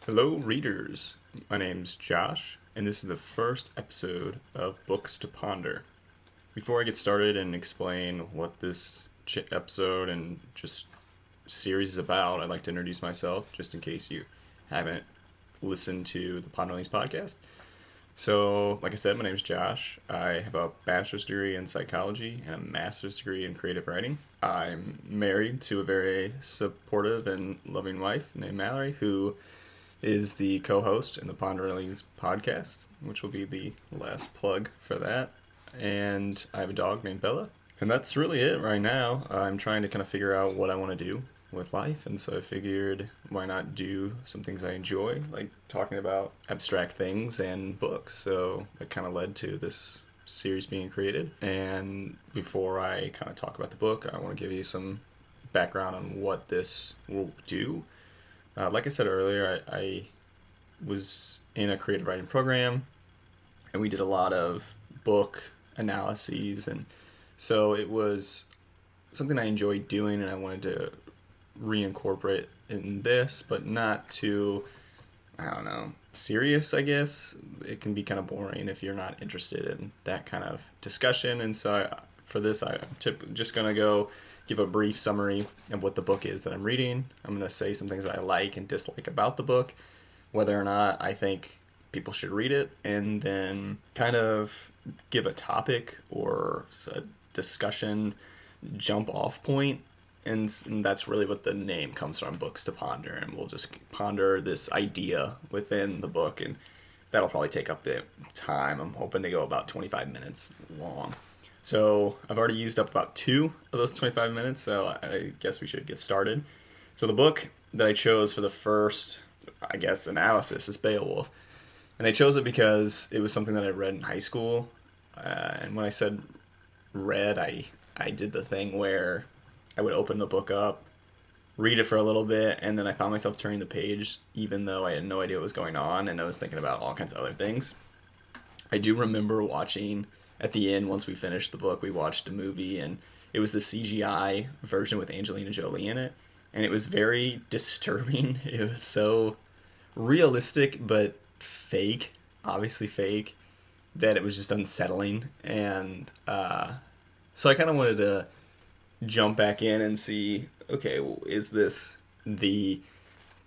Hello, readers. My name's Josh, and this is the first episode of Books to Ponder. Before I get started and explain what this episode and just series is about, I'd like to introduce myself, just in case you haven't listened to the Ponderlings podcast. So, like I said, my name is Josh. I have a bachelor's degree in psychology and a master's degree in creative writing. I'm married to a very supportive and loving wife named Mallory, who is the co-host in the Ponderlings podcast, which will be the last plug for that. And I have a dog named Bella. And that's really it right now. I'm trying to kind of figure out what I want to do with life, and so I figured why not do some things I enjoy, like talking about abstract things and books. So it kind of led to this series being created. And before I kind of talk about the book, I want to give you some background on what this will do. Like I said earlier, I was in a creative writing program, and we did a lot of book analyses, and so it was something I enjoyed doing, and I wanted to reincorporate in this, but not too, I don't know, serious, I guess. It can be kind of boring if you're not interested in that kind of discussion, and so for this, I'm just going to go give a brief summary of what the book is that I'm reading. I'm going to say some things I like and dislike about the book, whether or not I think people should read it, and then kind of give a topic or a discussion jump off point. And that's really what the name comes from, Books to Ponder. And we'll just ponder this idea within the book, and that'll probably take up the time. I'm hoping to go about 25 minutes long. So I've already used up about 2 of those 25 minutes, so I guess we should get started. So the book that I chose for the first, I guess, analysis is Beowulf. And I chose it because it was something that I read in high school. And when I said read, I did the thing where I would open the book up, read it for a little bit, and then I found myself turning the page even though I had no idea what was going on, and I was thinking about all kinds of other things. I do remember watching, at the end, once we finished the book, we watched a movie, and it was the CGI version with Angelina Jolie in it, and it was very disturbing. It was so realistic, but fake, obviously fake, that it was just unsettling, and so I kind of wanted to jump back in and see, okay, well, is this the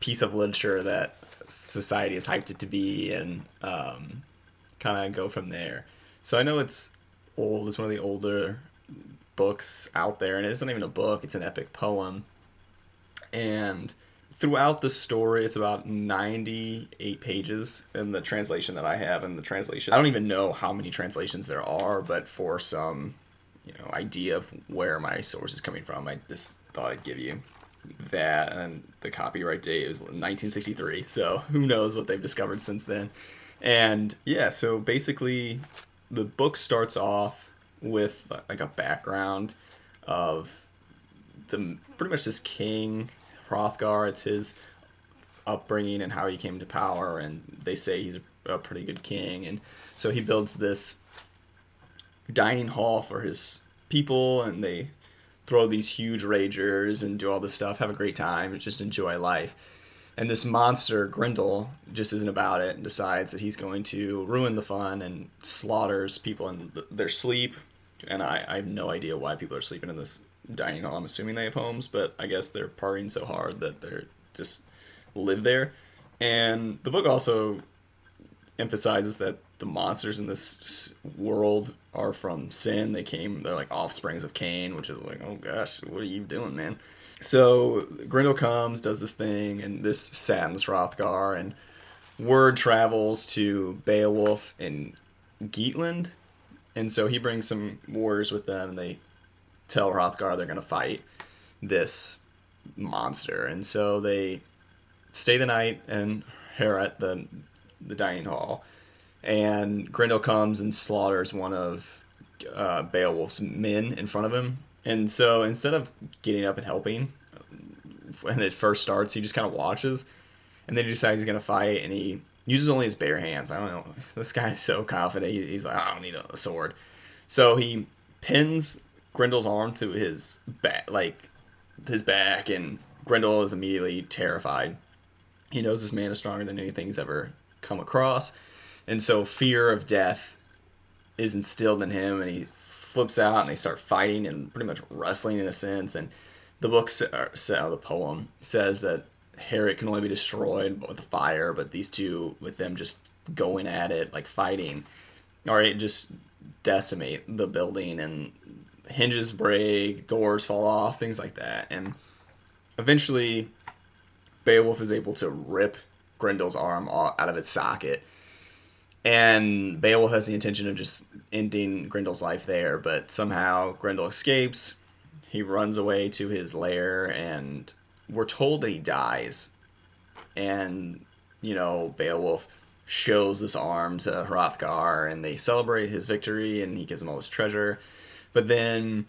piece of literature that society has hyped it to be, and kind of go from there. So I know it's old, it's one of the older books out there, and it isn't even a book, it's an epic poem. And throughout the story, it's about 98 pages in the translation that I have. In the translation, I don't even know how many translations there are, but for some idea of where my source is coming from, I just thought I'd give you that. And the copyright date was 1963, so who knows what they've discovered since then. And yeah, so basically the book starts off with like a background of the pretty much this king Hrothgar. It's his upbringing and how he came to power, and they say he's a pretty good king, and so he builds this dining hall for his people, and they throw these huge ragers and do all this stuff, have a great time, and just enjoy life. And this monster, Grendel, just isn't about it and decides that he's going to ruin the fun and slaughters people in their sleep. And I have no idea why people are sleeping in this dining hall. I'm assuming they have homes, but I guess they're partying so hard that they're just live there. And the book also emphasizes that the monsters in this world are from sin. They're like offsprings of Cain, which is like, oh gosh, what are you doing, man? So Grendel comes, does this thing, and this saddens Hrothgar, and word travels to Beowulf in Geatland, and so he brings some warriors with them, and they tell Hrothgar they're going to fight this monster. And so they stay the night in Heorot, the dining hall, and Grendel comes and slaughters one of Beowulf's men in front of him. And so instead of getting up and helping when it first starts, he just kind of watches, and then he decides he's going to fight, and he uses only his bare hands. I don't know. This guy is so confident. He's like, I don't need a sword. So he pins Grendel's arm to his back, and Grendel is immediately terrified. He knows this man is stronger than anything he's ever come across. And so fear of death is instilled in him, and he flips out and they start fighting and pretty much wrestling in a sense. And the the poem says that Herrick can only be destroyed with fire, but these two, with them just going at it, like fighting, just decimate the building, and hinges break, doors fall off, things like that. And eventually Beowulf is able to rip Grendel's arm out of its socket, and Beowulf has the intention of just ending Grendel's life there, but somehow Grendel escapes. He runs away to his lair, and we're told that he dies. And, Beowulf shows this arm to Hrothgar, and they celebrate his victory, and he gives him all his treasure. But then,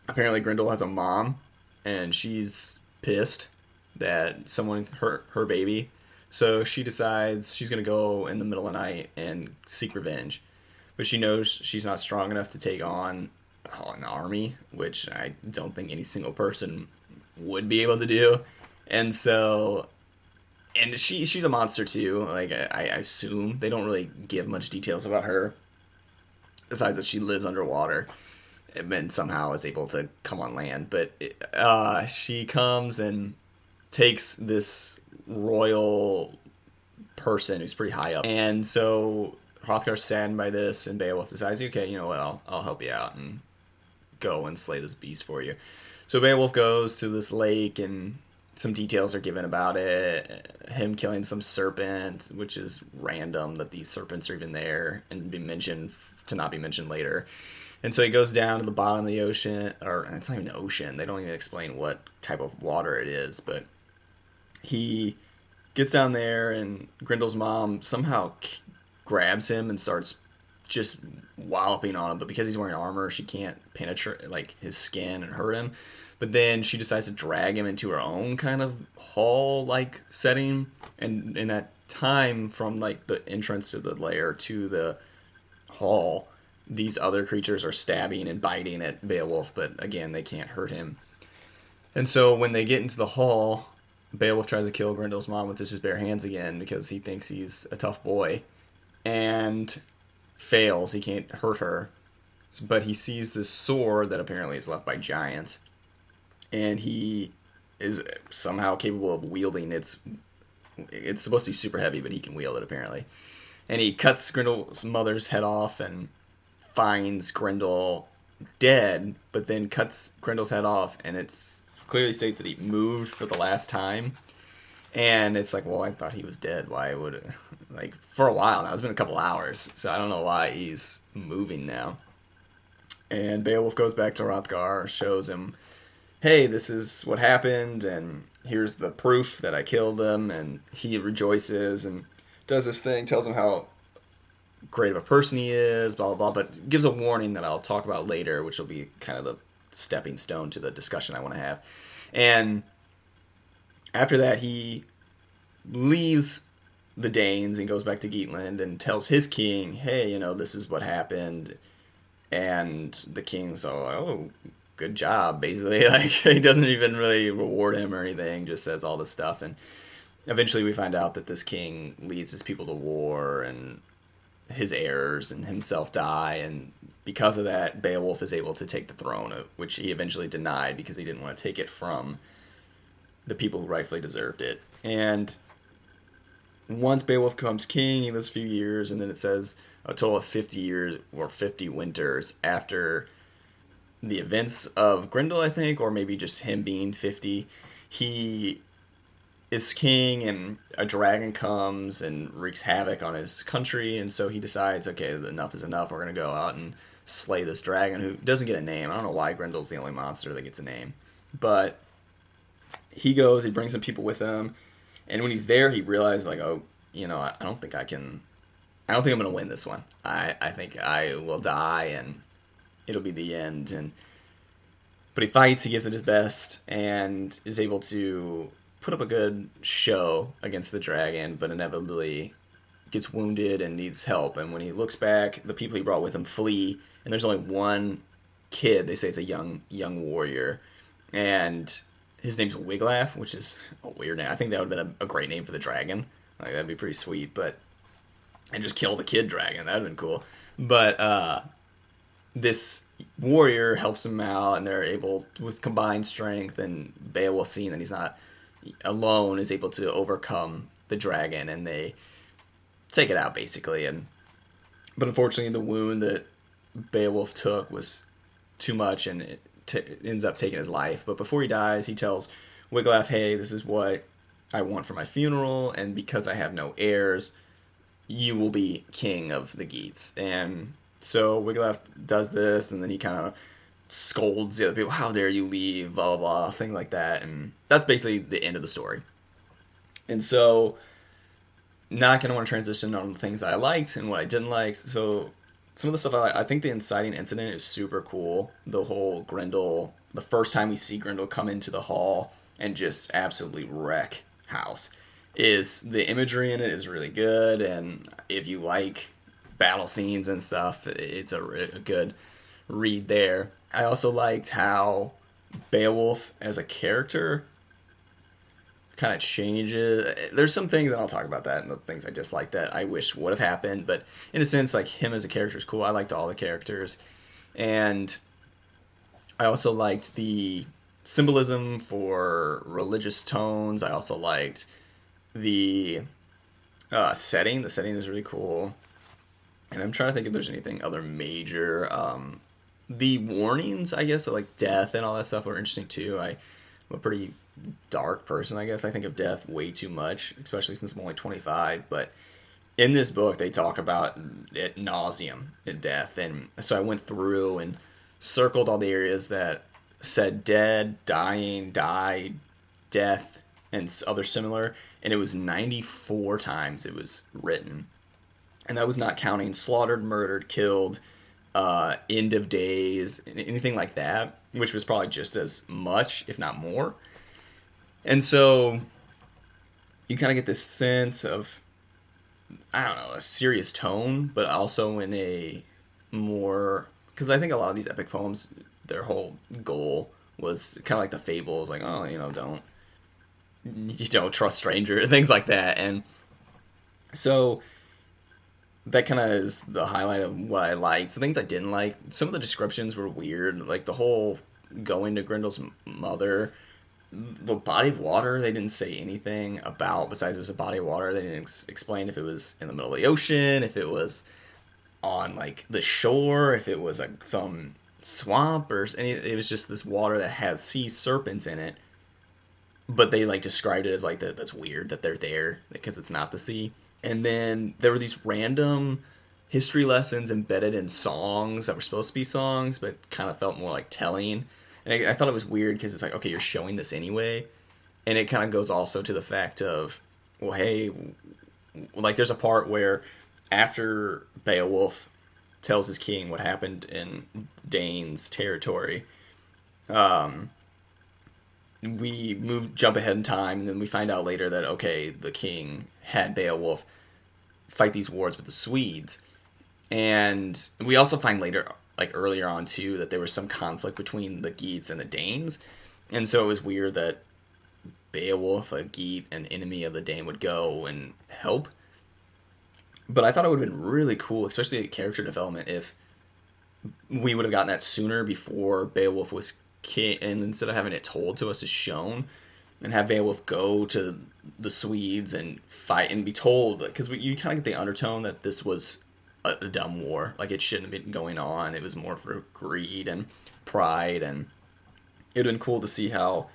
apparently Grendel has a mom, and she's pissed that someone hurt her baby. So she decides she's going to go in the middle of the night and seek revenge. But she knows she's not strong enough to take on an army, which I don't think any single person would be able to do. And so, and she's a monster too. Like, I assume they don't really give much details about her, besides that she lives underwater and somehow is able to come on land. But she comes and takes this royal person who's pretty high up. And so Hrothgar's saddened by this, and Beowulf decides, okay, you know what, I'll help you out and go and slay this beast for you. So Beowulf goes to this lake, and some details are given about it. Him killing some serpent, which is random that these serpents are even there and be mentioned to not be mentioned later. And so he goes down to the bottom of the ocean, or it's not even an ocean. They don't even explain what type of water it is, but he gets down there, and Grendel's mom somehow grabs him and starts just walloping on him. But because he's wearing armor, she can't penetrate like his skin and hurt him. But then she decides to drag him into her own kind of hall-like setting. And in that time, from like the entrance to the lair to the hall, these other creatures are stabbing and biting at Beowulf, but again, they can't hurt him. And so when they get into the hall, Beowulf tries to kill Grendel's mom with just his bare hands again because he thinks he's a tough boy, and fails. He can't hurt her, but he sees this sword that apparently is left by giants, and he is somehow capable of wielding it's supposed to be super heavy, but he can wield it apparently. And he cuts Grendel's mother's head off and finds Grendel dead, but then cuts Grendel's head off, and it's clearly states that he moved for the last time. And it's like, well, I thought he was dead. Why would it? Like, for a while now. It's been a couple hours, so I don't know why he's moving now. And Beowulf goes back to Hrothgar, shows him, hey, this is what happened, and here's the proof that I killed them. And he rejoices and does this thing, tells him how great of a person he is, blah, blah, blah, but gives a warning that I'll talk about later, which will be kind of the stepping stone to the discussion I want to have. And after that, he leaves the Danes and goes back to Geatland and tells his king, hey, this is what happened. And the king's all like, oh, good job, basically. Like, he doesn't even really reward him or anything, just says all this stuff. And eventually we find out that this king leads his people to war, and his heirs and himself die, and because of that, Beowulf is able to take the throne, which he eventually denied because he didn't want to take it from the people who rightfully deserved it. And once Beowulf becomes king, he lives a few years, and then it says a total of 50 years or 50 winters after the events of Grendel, I think, or maybe just him being 50. He is king, and a dragon comes and wreaks havoc on his country, and so he decides, okay, enough is enough. We're going to go out and slay this dragon, who doesn't get a name. I don't know why Grendel's the only monster that gets a name. But he goes, he brings some people with him, and when he's there, he realizes, like, oh, I don't think I'm going to win this one. I think I will die, and it'll be the end. But he fights, he gives it his best, and is able to put up a good show against the dragon, but inevitably gets wounded and needs help. And when he looks back, the people he brought with him flee, and there's only one kid. They say it's a young warrior, and his name's Wiglaf, which is a weird name. I think that would have been a great name for the dragon. Like, that'd be pretty sweet, but... And just kill the kid dragon. That'd have been cool. But, this warrior helps him out, and they're able, with combined strength, and Beowulf, seeing that he's not alone, is able to overcome the dragon, and they take it out, basically. But unfortunately, the wound that Beowulf took was too much, and it ends up taking his life. But before he dies, he tells Wiglaf, hey, this is what I want for my funeral, and because I have no heirs, you will be king of the Geats. And so Wiglaf does this, and then he kind of scolds the other people, how dare you leave, blah, blah, blah, thing like that. And that's basically the end of the story. And so, not going to want to transition on the things that I liked and what I didn't like. So, some of the stuff I think the inciting incident is super cool. The whole Grendel, the first time we see Grendel come into the hall and just absolutely wreck house, is the imagery in it is really good. And if you like battle scenes and stuff, it's a good read there. I also liked how Beowulf as a character kind of changes. There's some things, and I'll talk about that, and the things I dislike that I wish would have happened, but in a sense, like, him as a character is cool. I liked all the characters, and I also liked the symbolism for religious tones. I also liked the setting. The setting is really cool, and I'm trying to think if there's anything other major. The warnings, I guess, of, like, death and all that stuff were interesting too. I'm a pretty dark person, I guess. I think of death way too much, especially since I'm only 25. But in this book, they talk about ad nauseum in death. And so I went through and circled all the areas that said dead, dying, died, death, and other similar. And it was 94 times it was written. And that was not counting slaughtered, murdered, killed, end of days, anything like that, which was probably just as much, if not more. And so you kind of get this sense of, I don't know, a serious tone, but also in a more, because I think a lot of these epic poems, their whole goal was kind of like the fables, like, oh, you don't trust stranger, things like that. And so that kind of is the highlight of what I liked. Some things I didn't like, some of the descriptions were weird, like the whole going to Grendel's mother. The body of water, they didn't say anything about, besides it was a body of water. They didn't explain if it was in the middle of the ocean, if it was on, like, the shore, if it was, like, some swamp or any. It was just this water that had sea serpents in it, but they, like, described it as, like, that's weird that they're there because it's not the sea. And then there were these random history lessons embedded in songs that were supposed to be songs, but kind of felt more like telling. And I thought it was weird because it's like, okay, you're showing this anyway. And it kind of goes also to the fact of, well, hey, like, there's a part where after Beowulf tells his king what happened in Dane's territory, we jump ahead in time, and then we find out later that, okay, the king had Beowulf fight these wars with the Swedes. And we also find later, like earlier on too, that there was some conflict between the Geats and the Danes. And so it was weird that Beowulf, a Geat, an enemy of the Dane, would go and help. But I thought it would have been really cool, especially a character development, if we would have gotten that sooner, before Beowulf was king, and instead of having it told to us, is shown, and have Beowulf go to the Swedes and fight and be told, because you kind of get the undertone that this was a dumb war, like it shouldn't have been going on. It was more for greed and pride, and it'd been cool to see how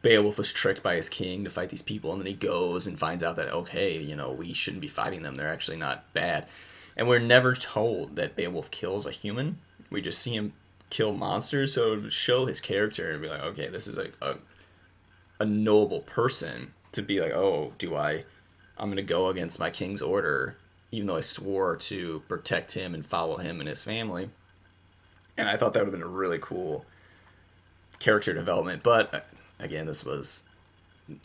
Beowulf was tricked by his king to fight these people, and then he goes and finds out that, okay, we shouldn't be fighting them, they're actually not bad. And we're never told that Beowulf kills a human. We just see him kill monsters, so it would show his character and be like, okay, this is a noble person, to be like, oh, I'm gonna go against my king's order, even though I swore to protect him and follow him and his family. And I thought that would have been a really cool character development. But again, this was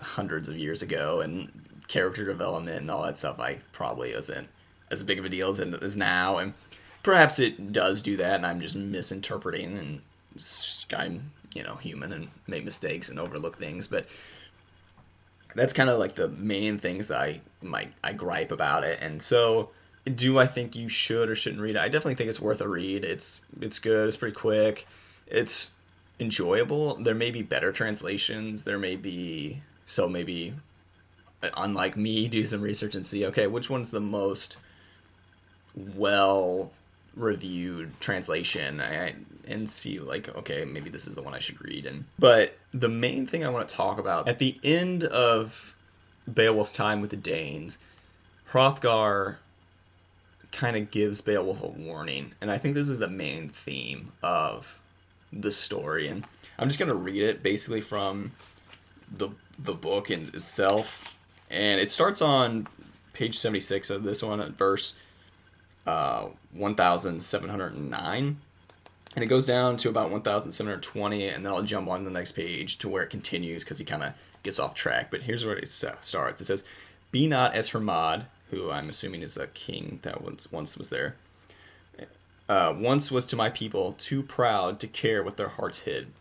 hundreds of years ago, and character development and all that stuff I probably isn't as big of a deal as it is now. And perhaps it does do that, and I'm just misinterpreting, and I'm human and make mistakes and overlook things, but that's kind of like the main things I gripe about it. And so, do I think you should or shouldn't read it? I definitely think it's worth a read. It's good. It's pretty quick. It's enjoyable. There may be better translations. There may be maybe, unlike me, do some research and see, okay, which one's the most well reviewed translation, and see like, okay, maybe this is the one I should read. But the main thing I want to talk about, at the end of Beowulf's time with the Danes, Hrothgar kind of gives Beowulf a warning, and I think this is the main theme of the story. And I'm just gonna read it basically from the book in itself, and it starts on page 76 of this one at verse 1709, and it goes down to about 1720, and then I'll jump on the next page to where it continues because he kind of gets off track. But here's where it starts. It says, "Be not as Hermod," who I'm assuming is a king that once was there, "once was to my people, too proud to care what their hearts hid,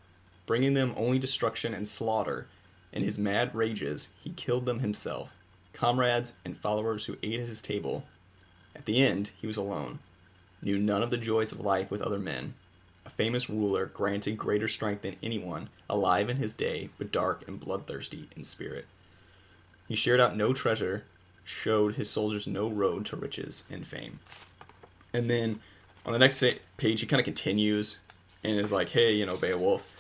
bringing them only destruction and slaughter. In his mad rages, he killed them himself, comrades and followers who ate at his table. At the end, he was alone, knew none of the joys of life with other men, a famous ruler granted greater strength than anyone, alive in his day, but dark and bloodthirsty in spirit. He shared out no treasure, showed his soldiers no road to riches and fame." And then on the next page, he kind of continues and is like, hey, Beowulf,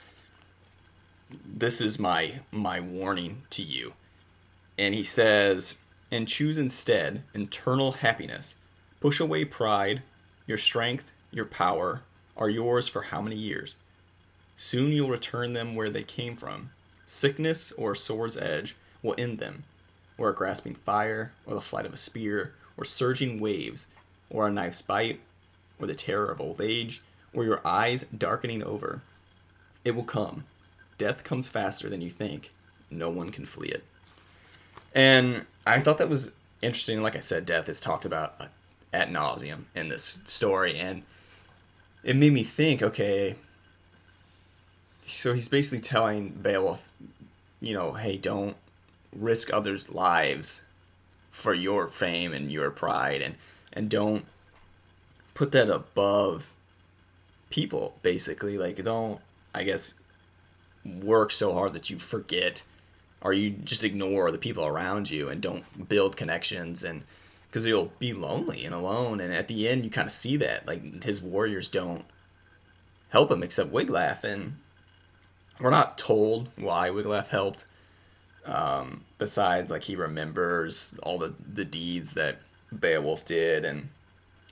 this is my warning to you. And he says, "And choose instead eternal happiness. Push away pride. Your strength, your power are yours for how many years? Soon you'll return them where they came from. Sickness or a sword's edge will end them, or a grasping fire, or the flight of a spear, or surging waves, or a knife's bite, or the terror of old age, or your eyes darkening over. It will come. Death comes faster than you think. No one can flee it." And I thought that was interesting. Like I said, death is talked about ad nauseum in this story, and it made me think, okay, so he's basically telling Beowulf, hey, don't risk others' lives for your fame and your pride, and don't put that above people, basically. Like, don't, I guess, work so hard that you forget or you just ignore the people around you and don't build connections, and because you'll be lonely and alone. And at the end, you kind of see that, like, his warriors don't help him except Wiglaf, and we're not told why Wiglaf helped. Besides, like, he remembers all the deeds that Beowulf did,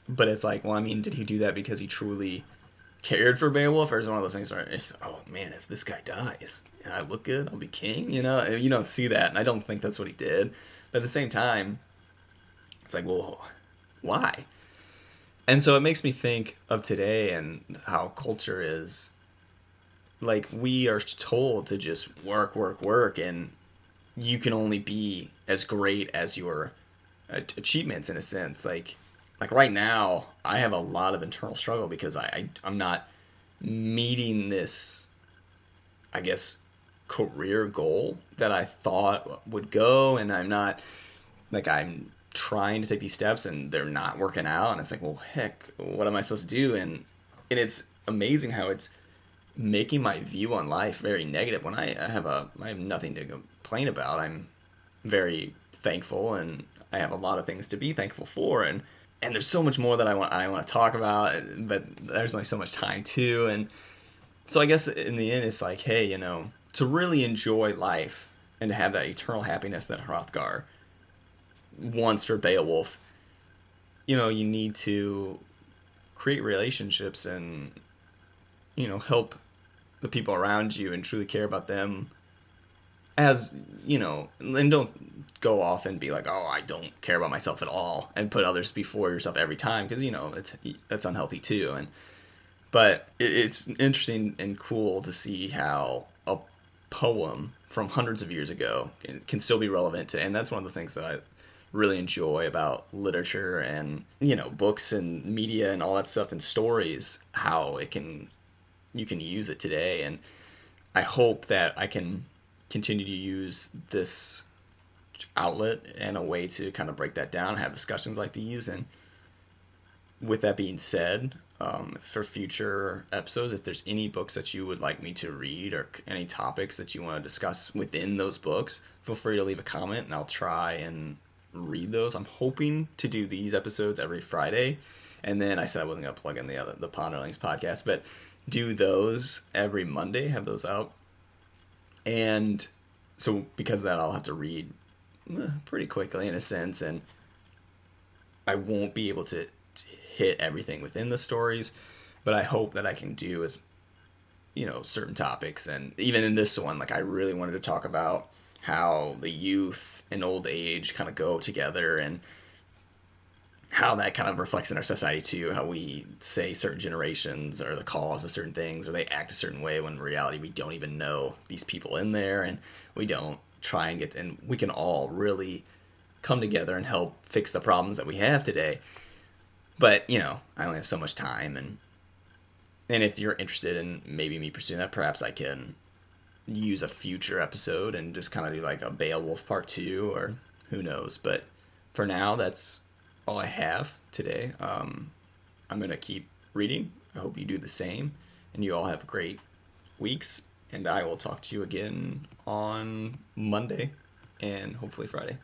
but it's like, well, I mean, did he do that because he truly cared for Beowulf, or is it one of those things where it's, oh man, if this guy dies and I look good, I'll be king? You don't see that, and I don't think that's what he did. But at the same time, it's like, well, why? And so it makes me think of today and how culture is, like, we are told to just work, and you can only be as great as your achievements, in a sense. Like right now, I have a lot of internal struggle because I'm not meeting this, I guess, career goal that I thought would go, and I'm trying to take these steps and they're not working out, and it's like, well, heck, what am I supposed to do? And it's amazing how it's making my view on life very negative when I have nothing to complain about. I'm very thankful, and I have a lot of things to be thankful for, and there's so much more that I want to talk about, but there's only so much time too. And so I guess in the end, it's like, hey, to really enjoy life and to have that eternal happiness that Hrothgar wants for Beowulf, you need to create relationships and, help the people around you and truly care about them, as, and don't go off and be like, oh, I don't care about myself at all, and put others before yourself every time, because, that's unhealthy too. But it's interesting and cool to see how a poem from hundreds of years ago can still be relevant to, and that's one of the things that I really enjoy about literature and, books and media and all that stuff and stories, how you can use it today. And I hope that I can continue to use this outlet and a way to kind of break that down, have discussions like these. And with that being said, for future episodes, if there's any books that you would like me to read or any topics that you want to discuss within those books, feel free to leave a comment and I'll try and read those. I'm hoping to do these episodes every Friday. And then I said I wasn't going to plug in the Ponderlings podcast, but do those every Monday, have those out. And so because of that, I'll have to read pretty quickly in a sense, and I won't be able to hit everything within the stories, but I hope that I can do as certain topics. And even in this one, like I really wanted to talk about how the youth and old age kind of go together and how that kind of reflects in our society too, how we say certain generations are the cause of certain things or they act a certain way when in reality we don't even know these people in there, and we don't try and and we can all really come together and help fix the problems that we have today. But I only have so much time, and if you're interested in maybe me pursuing that, perhaps I can use a future episode and just kind of do like a Beowulf part 2, or who knows. But for now, that's all I have today. I'm going to keep reading. I hope you do the same, and you all have great weeks, and I will talk to you again on Monday and hopefully Friday.